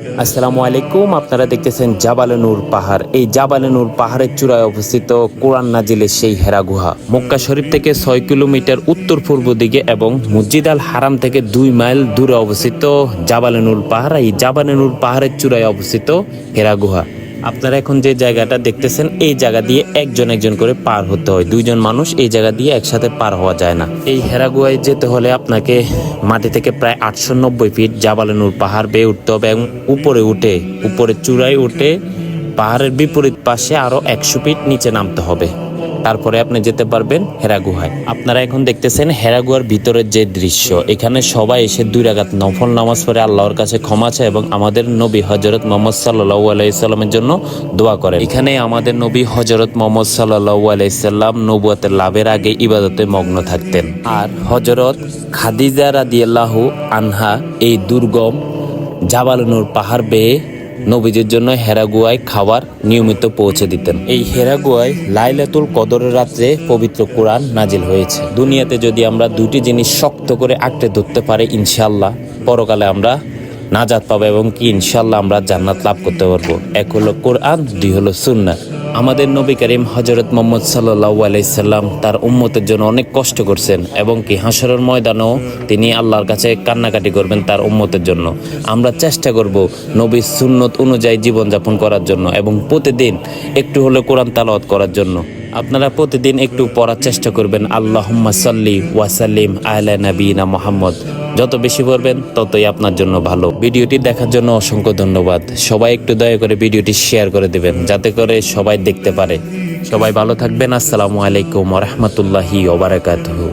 আসসালামু আলাইকুম। আপনারা দেখতেছেন জাবালে নূর পাহাড়। এই জাবালে নূর পাহাড়ের চূড়ায় অবস্থিত কোরআন নাজিলের সেই হেরা গুহা। মক্কা শরীফ থেকে 6 কিলোমিটার উত্তর পূর্ব দিকে এবং মসজিদ আল হারাম থেকে 2 মাইল দূরে অবস্থিত জাবালে নূর পাহাড়। এই জাবালে নূর পাহাড়ের চূড়ায় অবস্থিত হেরা গুহা। আপনারা এখন যে জায়গাটা দেখতেছেন এই জায়গা দিয়ে একজন একজন করে পার হতে হয়। 2 জন মানুষ এই জায়গা দিয়ে একসাথে পার হওয়া যায় না। এই হেরা গুহায় যেতে হলে আপনাকে মাটি থেকে প্রায় 890 ফিট জাবালে নূর পাহাড় বেয়ে উঠতে হবে এবং উপরে চূড়ায় উঠে পাহাড়ের বিপরীত পাশে আরো 100 ফিট নিচে নামতে হবে। তারপরে আপনি যেতে পারবেন হেরা গুহায়। আপনারা এখন দেখতেছেন হেরা গুহার ভিতরের যে দৃশ্য। এখানে সবাই এসে 2 রাকাত নফল নামাজ পড়ে আল্লাহর কাছে ক্ষমা চায় এবং আমাদের নবী হযরত মুহাম্মদ সাল্লাল্লাহু আলাইহি সাল্লামের জন্য দোয়া করেন। এখানে আমাদের নবী হযরত মুহাম্মদ সাল্লাল্লাহু আলাইহি সাল্লাম নবুয়তের লাভের আগে ইবাদতে মগ্ন থাকতেন। আর হযরত খাদিজা রাদিয়াল্লাহু আনহা এই দুর্গম জাবালে নূর পাহাড় বেয়ে নবীজির জন্য হেরা গুহায় খাবার নিয়মিত পৌঁছে দিতেন। এই হেরা গুহায় লাইলাতুল কদরের রাত্রে পবিত্র কোরআন নাজিল হয়েছে। দুনিয়াতে যদি আমরা 2টি জিনিস শক্ত করে আঁকড়ে ধরতে পারি, ইনশাআল্লাহ পরকালে আমরা নাজাত পাবো এবং কি ইনশাআল্লাহ আমরা জান্নাত লাভ করতে পারবো। এক হলো কোরআন, 2 হলো সুন্নাহ। আমাদের নবী করিম হযরত মুহাম্মদ সাল্লাল্লাহু আলাইহি সাল্লাম তার উম্মতের জন্য অনেক কষ্ট করছেন এবং কি হাশরের ময়দানেও তিনি আল্লাহর কাছে কান্নাকাটি করবেন তার উম্মতের জন্য। আমরা চেষ্টা করব নবীর সুন্নত অনুযায়ী জীবনযাপন করার জন্য এবং প্রতিদিন একটু হলে কোরআন তেলাওয়াত করার জন্য। আপনারা প্রতিদিন একটু পড়ার চেষ্টা করবেন আল্লাহুম্মা সাল্লি ওয়া সাল্লিম আলা নাবিয়িনা মুহাম্মদ। যত বেশি পড়বেন ততই আপনার জন্য ভালো। ভিডিওটি দেখার জন্য অসংখ্য ধন্যবাদ। সবাই একটু দয়া করে ভিডিওটি শেয়ার করে দেবেন যাতে করে সবাই দেখতে পারে। সবাই ভালো থাকবেন। আসসালামু আলাইকুম ওয়া রাহমাতুল্লাহি ওয়া বারাকাতুহু।